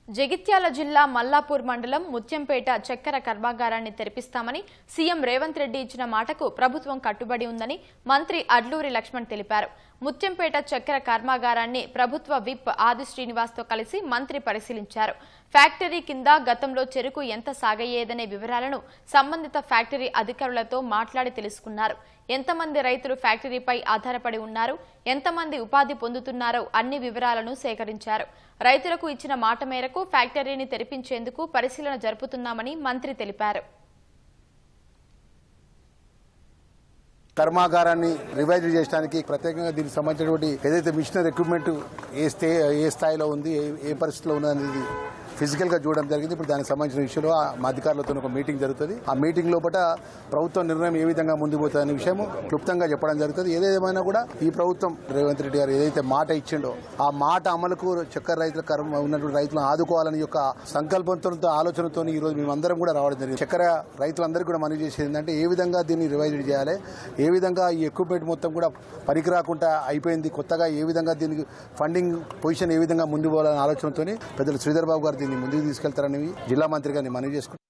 జగిత్యాల జిల్లా మల్లాపూర్ మండలం ముత్యంపేట చక్కెర కర్మాగారాన్ని తెరిపిస్తామని సీఎం రేవంత్ రెడ్డి ఇచ్చిన మాటకు ప్రభుత్వం కట్టుబడి ఉందని మంత్రి అడ్లూరి లక్ష్మణ్ తెలిపారు. ముత్యంపేట చక్కెర కర్మాగారాన్ని ప్రభుత్వ విప్ ఆది శ్రీనివాస్తో కలిసి మంత్రి పరిశీలించారు. ఫ్యాక్టరీ కింద గతంలో చెరుకు ఎంత సాగయ్యేదనే వివరాలను సంబంధిత ఫ్యాక్టరీ అధికారులతో మాట్లాడి తెలుసుకున్నారు. ఎంతమంది రైతులు ఫ్యాక్టరీపై ఆధారపడి ఉన్నారు, ఎంతమంది ఉపాధి పొందుతున్నారో అన్ని వివరాలను సేకరించారు. రైతులకు ఇచ్చిన మాట మేరకు ఫ్యాక్టరీని తెరిపించేందుకు పరిశీలన జరుపుతున్నామని మంత్రి తెలిపారు. కర్మాగారాన్ని రివైజ్ చేయడానికి ప్రత్యేకంగా దీనికి సంబంధించినటువంటి ఏదైతే మిషనరీ ఎక్విప్మెంట్ ఏ స్థాయిలో ఉంది, ఏ పరిస్థితిలో ఉంది అనేది ఫిజికల్ గా చూడడం జరిగింది. ఇప్పుడు దానికి సంబంధించిన విషయంలో మా అధికారులతో ఒక మీటింగ్ జరుగుతుంది. ఆ మీటింగ్ లోపల ప్రభుత్వం నిర్ణయం ఏ విధంగా ముందుకు పోతుంది అనే విషయం క్లుప్తంగా చెప్పడం జరుగుతుంది. ఏదేమైనా కూడా ఈ ప్రభుత్వం రేవంత్ రెడ్డి గారు ఏదైతే మాట ఇచ్చిండో ఆ మాట అమలుకు చక్కెర రైతుల ఉన్నటువంటి రైతులను ఆదుకోవాలని యొక్క సంకల్పంతో ఆలోచనతో ఈ రోజు మేమందరం కూడా రావడం జరిగింది. చక్కెర రైతులందరికీ కూడా మనవి చేసేది ఏంటంటే ఏ విధంగా దీన్ని రివైజ్ చేయాలి, ఏ విధంగా ఈ ఎక్విప్మెంట్ మొత్తం కూడా పనికిరాకుండా అయిపోయింది, కొత్తగా ఏ విధంగా దీనికి ఫండింగ్ పొజిషన్ ఏ విధంగా ముందు పోవాలనే ఆలోచనతో పెద్దలు శ్రీధర్ బాబు గారు దీన్ని ముందుకు తీసుకెళ్తారని జిల్లా మంత్రి గారిని మనవి చేసుకుంటారు.